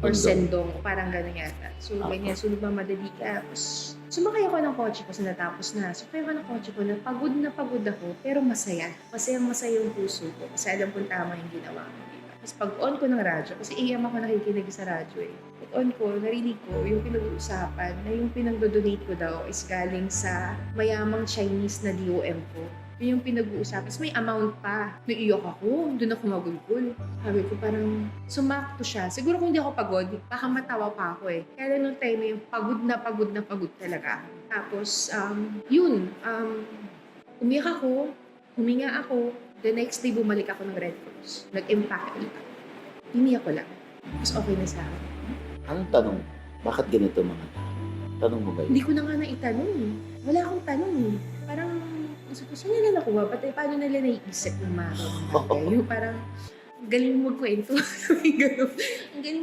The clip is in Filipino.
or Tondo. Sendong, parang gano'n yata. So, Opo. ganyan. So, nagmamadali ka. Tapos, sumakay ako ng kotse ko sa natapos na. Sumakay ako ng kotse ko na pagod ako, pero masaya. Masayang-masaya yung puso ko. Kasi alam kong tama yung ginawa ko. Diba? Tapos pag-on ko ng radyo, kasi AM ako nakikinig sa radyo eh. Pag-on ko, narinig ko yung pinag-uusapan na yung pinag-donate ko daw is galing sa mayamang Chinese na DOM ko. Yun yung pinag-uusapan. Tapos may amount pa. Naiiyak ako. Doon ako magulgul. Sabi ko parang sumakto siya. Siguro kung hindi ako pagod, baka matawa pa ako eh. Kaya nung time na yung pagod na pagod talaga. Tapos, umiyak ako, huminga ako. The next day, bumalik ako ng Red Cross. Nag-impact ulit ako. Hiniyak ko lang. Tapos okay na sa akin. Anong tanong? Bakit ganito mga tao? Tanong mo ba yun? Hindi ko na nga naitanong eh. Wala akong tanong eh. Parang, saan nila nakuha? Paano nila naiisip yung mga bagay? Yung parang, galing mo magkwento. Ang galing